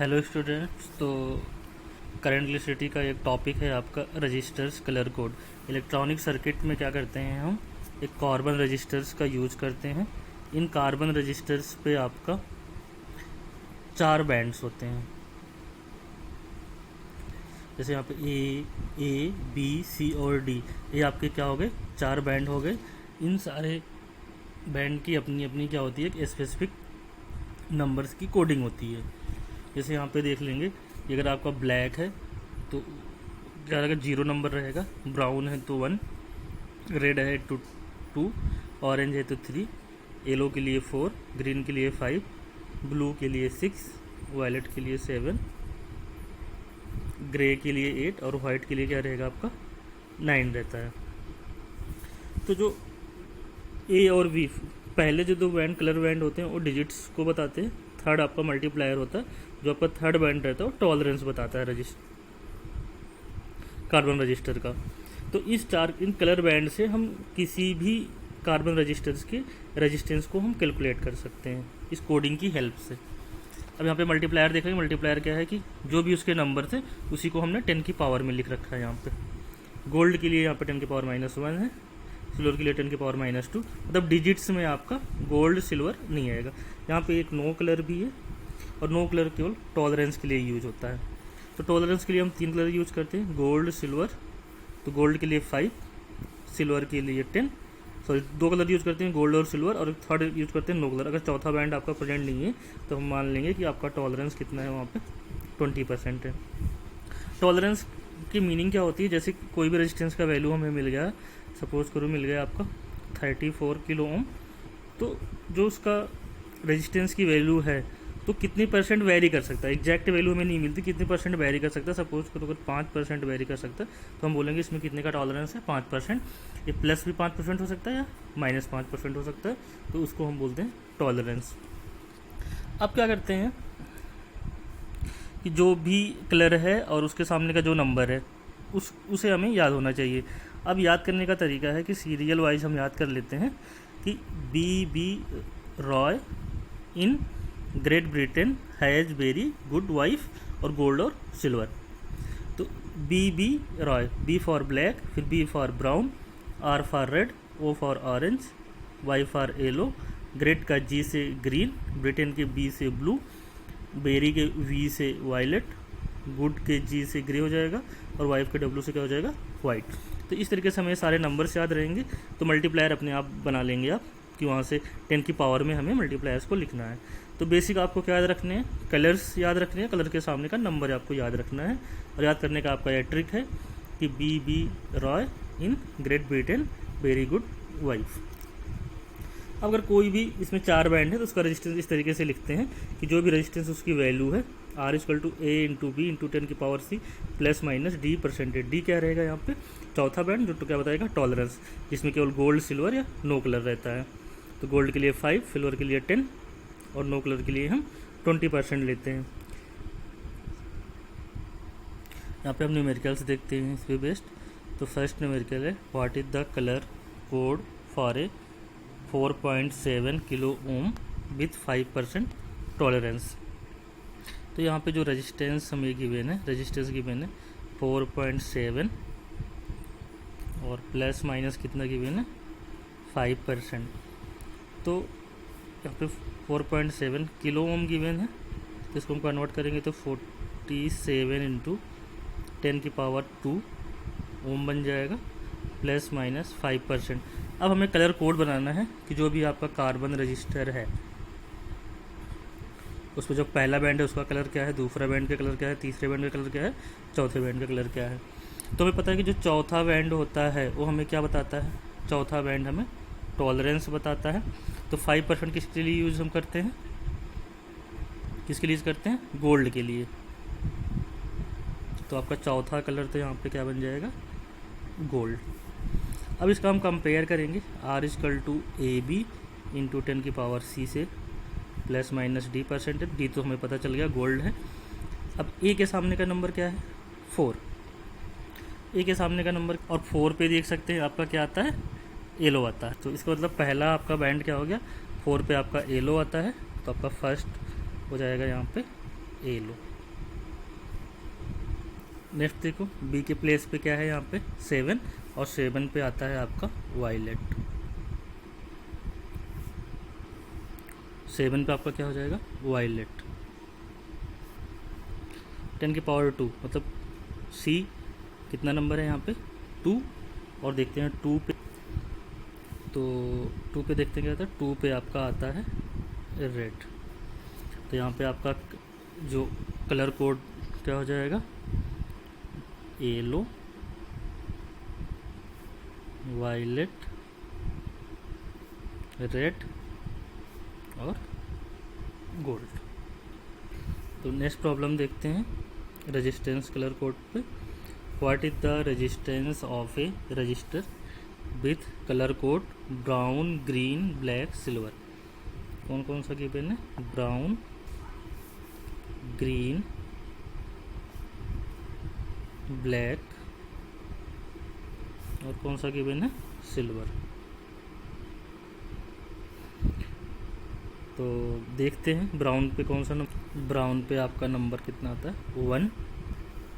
Hello students. तो current electricity का एक टॉपिक है आपका resistors colour code. Electronic circuit में क्या करते हैं हम, एक कार्बन रजिस्टर्स का यूज करते हैं। इन कार्बन रजिस्टर्स पे आपका 4 बैंड्स होते हैं। जैसे यहाँ पे ए बी सी और डी, ये आपके क्या हो गए, 4 बैंड हो गए। इन सारे बैंड की अपनी अपनी क्या होती है, एक स्पेसिफिक नंबर्स की कोडिंग होती है। जैसे यहाँ पे देख लेंगे कि अगर आपका ब्लैक है तो क्या रहेगा, 0 नंबर रहेगा। ब्राउन है तो 1, रेड है तो 2, ऑरेंज है तो 3, येलो के लिए 4, ग्रीन के लिए 5, ब्लू के लिए 6, वायलेट के लिए 7, ग्रे के लिए 8 और वाइट के लिए क्या रहेगा आपका 9 रहता है। तो जो ए और बी पहले जो 2 बैंड कलर बैंड होते हैं वो डिजिट्स को बताते हैं। थर्ड आपका मल्टीप्लायर होता है, जो आपका थर्ड बैंड रहता है वो टॉलरेंस बताता है कार्बन रजिस्टर का। तो इन कलर बैंड से हम किसी भी कार्बन रजिस्टर्स के रेजिस्टेंस को हम कैलकुलेट कर सकते हैं इस कोडिंग की हेल्प से। अब यहाँ पे मल्टीप्लायर देखेंगे। मल्टीप्लायर क्या है कि जो भी उसके नंबर थे उसी को हमने 10 की पावर में लिख रखा है। यहाँ पे गोल्ड के लिए यहाँ पे 10 की पावर -1 है, सिल्वर के लिए 10 की पावर -2। मतलब डिजिट्स में आपका गोल्ड सिल्वर नहीं आएगा। यहाँ पे एक नो कलर भी है, और नो कलर केवल टॉलरेंस के लिए यूज होता है। तो टॉलरेंस के लिए हम 3 कलर यूज करते हैं, गोल्ड सिल्वर। तो गोल्ड के लिए 5, सिल्वर के लिए 10, सॉरी 2 कलर यूज करते हैं, गोल्ड और सिल्वर, और थर्ड यूज करते हैं नो कलर। अगर चौथा बैंड आपका प्रेजेंट नहीं है तो हम मान लेंगे कि आपका टॉलरेंस कितना है, वहाँ पे 20% है। टॉलरेंस की मीनिंग क्या होती है, जैसे कोई भी रेजिस्टेंस का वैल्यू हमें मिल गया, सपोज करो मिल गया आपका 34 किलो ओम, तो जो उसका रेजिस्टेंस की वैल्यू है तो कितनी % वेरी कर सकता है। एग्जैक्ट वैल्यू हमें नहीं मिलती, कितनी % वेरी कर सकता है। सपोज करो अगर 5% वेरी कर सकता है तो हम बोलेंगे इसमें कितने का टॉलरेंस है, 5%। ये प्लस भी 5% हो सकता है या -5% हो सकता है, तो उसको हम बोलते हैं टॉलरेंस। अब क्या करते हैं कि जो भी कलर है और उसके सामने का जो नंबर है उसे हमें याद होना चाहिए। अब याद करने का तरीका है कि सीरियल वाइज हम याद कर लेते हैं कि B Roy in great Britain has very good wife, और गोल्ड और सिल्वर। तो B Roy, B for black, फिर B for brown, R for red, O for orange, Y for yellow, great का जी से ग्रीन, ब्रिटेन के B से blue, very के V से वायलेट, गुड के जी से ग्रे हो जाएगा, और वाइफ के डब्ल्यू से क्या हो जाएगा, वाइट। तो इस तरीके से हमें सारे नंबर्स याद रहेंगे। तो मल्टीप्लायर अपने आप बना लेंगे आप कि वहाँ से 10 की पावर में हमें मल्टीप्लायर्स को लिखना है। तो बेसिक आपको क्या याद रखने हैं, कलर्स याद रखने हैं, कलर के सामने का नंबर आपको याद रखना है। और याद करने का आपका यह ट्रिक है कि B Roy in great Britain very good wife. अगर कोई भी इसमें 4 बैंड है तो उसका रेजिस्टेंस इस तरीके से लिखते हैं कि जो भी रेजिस्टेंस उसकी वैल्यू है, R = A × B × 10 की पावर C +- D क्या रहेगा यहाँ पे, चौथा बैंड, जो तो क्या बताएगा टॉलरेंस, जिसमें केवल गोल्ड सिल्वर या नो कलर रहता है। तो गोल्ड के लिए 5, सिल्वर के लिए 10 और नो कलर के लिए हम 20% लेते हैं। यहाँ पे हम न्यूमेरिकल्स देखते हैं इस पे बेस्ड। तो फर्स्ट न्यूमेरिकल है, what is the colour code for A 4.7 kilo ohm with 5% tolerance. तो यहाँ पे जो रेजिस्टेंस हमें गिवन है, रेजिस्टेंस गिवन है 4.7 और प्लस माइनस कितना गिवन है, 5%। तो यहाँ पे 4.7 किलो ओम गिवन है, तो इसको हम कन्वर्ट करेंगे तो 47 × 10 की पावर 2 ओम बन जाएगा, +- 5%। अब हमें कलर कोड बनाना है कि जो भी आपका कार्बन रजिस्टर है उसमें जो पहला बैंड है उसका कलर क्या है, दूसरा बैंड का कलर क्या है, तीसरे बैंड का कलर क्या है, चौथे बैंड का कलर क्या है। तो हमें पता है कि जो चौथा बैंड होता है वो हमें क्या बताता है, चौथा बैंड हमें टॉलरेंस बताता है। तो 5% किसके लिए यूज़ हम करते हैं, किसके लिए यूज़ करते हैं, गोल्ड के लिए। तो आपका चौथा कलर तो यहाँ पे क्या बन जाएगा, गोल्ड। अब इसका हम कंपेयर करेंगे, R = AB × 10 की पावर C से +- D%। D तो हमें पता चल गया गोल्ड है। अब A के सामने का नंबर क्या है, 4। A के सामने का नंबर, और 4 पे देख सकते हैं आपका क्या आता है, येलो आता है। तो इसका मतलब पहला आपका बैंड क्या हो गया, 4 पे आपका येलो आता है, तो आपका फर्स्ट हो जाएगा यहाँ पे येलो। नेक्स्ट देखो बी के प्लेस पे क्या है यहाँ पे 7 और 7 पे आता है आपका वायलेट। 7 पे आपका क्या हो जाएगा वायलेट। 10 की पावर 2 मतलब सी कितना नंबर है यहाँ पे 2। और देखते हैं 2 पे, तो 2 पे देखते हैं क्या आता है 2 पे आपका आता है रेड। तो यहाँ पे आपका जो कलर कोड क्या हो जाएगा येलो, वायलेट, रेड और गोल्ड। तो नेक्स्ट प्रॉब्लम देखते हैं रेजिस्टेंस कलर कोड पे। What is the resistance of A register with colour code brown, green, black, silver. कौन कौन सा गिवन है ब्राउन, ग्रीन, ब्लैक और कौन सा गिवन है सिल्वर। तो देखते हैं ब्राउन पे कौन सा नंबर। ब्राउन पे आपका नंबर कितना आता है 1,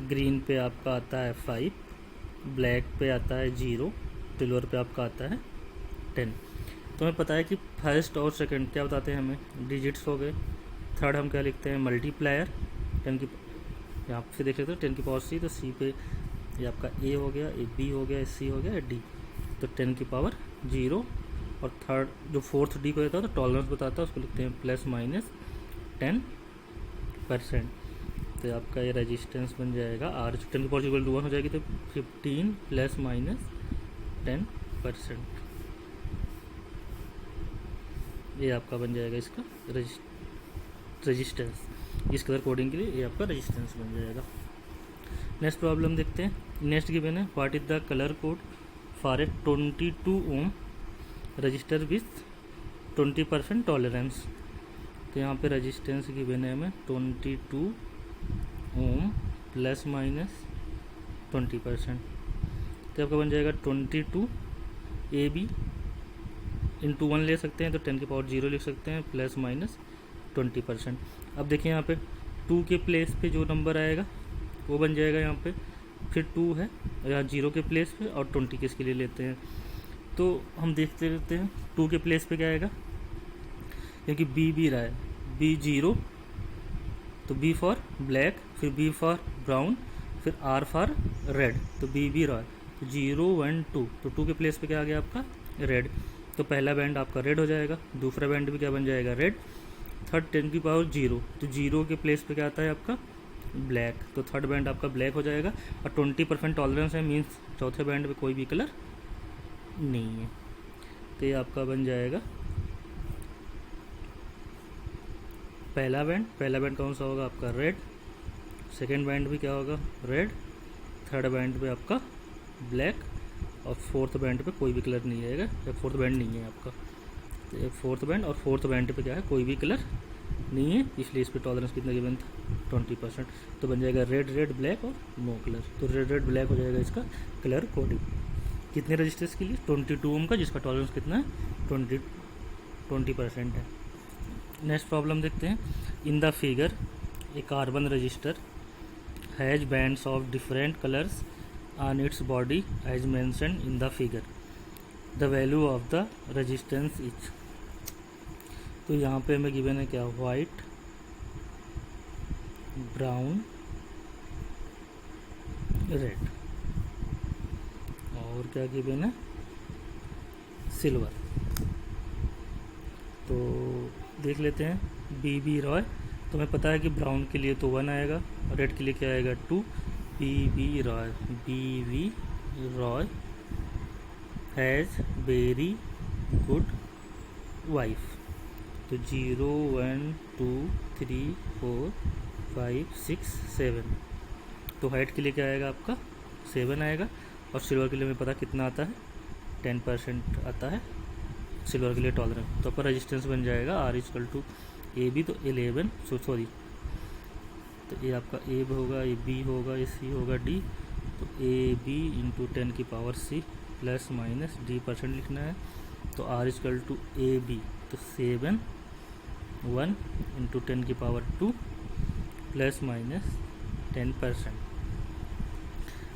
ग्रीन पे आपका आता है 5, ब्लैक पे आता है 0, सिल्वर पे आपका आता है 10। तो हमें पता है कि फर्स्ट और सेकंड क्या बताते हैं हमें डिजिट्स हो गए। थर्ड हम क्या लिखते हैं मल्टीप्लायर 10 की, यहाँ पे देख लेते हैं 10 की पावर सी, तो सी पे ये आपका ए हो गया, ए बी हो गया, ए सी हो गया, डी। तो 10 की पावर 0। और थर्ड जो फोर्थ डी को देता है तो टॉलरेंस बताता है, उसको लिखते हैं +-10%। तो आपका ये रेजिस्टेंस बन जाएगा आर 10 की पावर इक्वल टू 1 हो जाएगी, तो 15 +-10%। ये आपका बन जाएगा इसका रेजिस्टेंस। इस कलर कोडिंग के लिए ये आपका रेजिस्टेंस बन जाएगा। नेक्स्ट प्रॉब्लम देखते हैं। नेक्स्ट गिवन है what is the colour code for a 22 ohm resistor with 20% tolerance. तो यहाँ पे रेजिस्टेंस गिवन है हमें 22 ओम +-20%। तो आपका बन जाएगा 22 ए बी इंटू 1 ले सकते हैं, तो 10 की पावर 0 लिख सकते हैं +-20%। अब देखिए यहाँ पे 2 के प्लेस पे जो नंबर आएगा वो बन जाएगा यहाँ पे, फिर 2 है यहाँ 0 के प्लेस पे और 20 किसके लिए लेते हैं। तो हम देखते रहते हैं 2 के प्लेस पे क्या आएगा, क्योंकि बी रहा है B0, तो B फॉर ब्लैक, फिर B फॉर ब्राउन, फिर R फॉर रेड, तो B रहा है, तो 0 1 2, तो 2 के प्लेस पे क्या आ गया आपका रेड। तो पहला बैंड आपका रेड हो जाएगा, दूसरा बैंड भी क्या बन जाएगा रेड। थर्ड 10 की पावर 0, तो 0 के प्लेस पे क्या आता है आपका ब्लैक, तो थर्ड बैंड आपका ब्लैक हो जाएगा। और 20% टॉलरेंस है, मीन्स चौथे बैंड पे कोई भी कलर नहीं है, तो ये आपका बन जाएगा पहला बैंड कौन सा होगा आपका रेड, सेकेंड बैंड भी क्या होगा रेड, थर्ड बैंड पे आपका ब्लैक और फोर्थ बैंड पे कोई भी कलर नहीं आएगा, या फोर्थ बैंड नहीं है आपका। तो ये फोर्थ बैंड और फोर्थ बैंड पे क्या है कोई भी कलर नहीं है, इसलिए इस पर टॉलरेंस कितना गिवन था 20%। तो बन जाएगा रेड ब्लैक और नो कलर, तो रेड ब्लैक हो जाएगा इसका कलर कोडिंग। कितने रजिस्टर्स के लिए 22 ओम का, जिसका टॉलरेंस कितना है 20% है। नेक्स्ट प्रॉब्लम देखते हैं। In the figure a carbon resistor has bands of different colours on its body as mentioned in the figure, the value of the resistance is. तो यहाँ पे हमें गिवन है क्या वाइट, ब्राउन, रेड और क्या गिवन है सिल्वर। तो देख लेते हैं बी रॉय। तो हमें पता है कि ब्राउन के लिए तो 1 आएगा, रेड के लिए क्या आएगा 2। B Roy has very good wife, तो 0 1 2 3 4 5 6 7। तो हाइट के लिए क्या आएगा आपका 7 आएगा। और सिल्वर के लिए हमें पता कितना आता है 10% आता है सिल्वर के लिए टॉलरेंस। तो आपका रेजिस्टेंस बन जाएगा R = AB, तो 11 सॉरी, तो ये आपका A होगा, ये B होगा, ये C होगा, D। तो AB × 10 की पावर C +-D% लिखना है। तो R = AB, तो 7 1 × 10 की पावर 2 +-10%।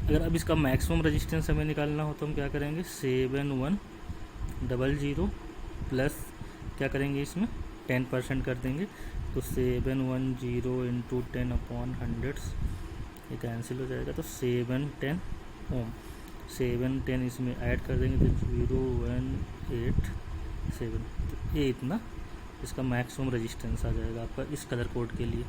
अगर अब इसका मैक्सिमम रेजिस्टेंस हमें निकालना हो तो हम क्या करेंगे, 7100 प्लस क्या करेंगे, इसमें 10% कर देंगे, तो 710 इंटू 10/100 ये कैंसिल हो जाएगा, तो 710 ओम। 710 इसमें ऐड कर देंगे तो 0187, तो ये इतना इसका मैक्सिमम रेजिस्टेंस आ जाएगा आपका इस कलर कोड के लिए।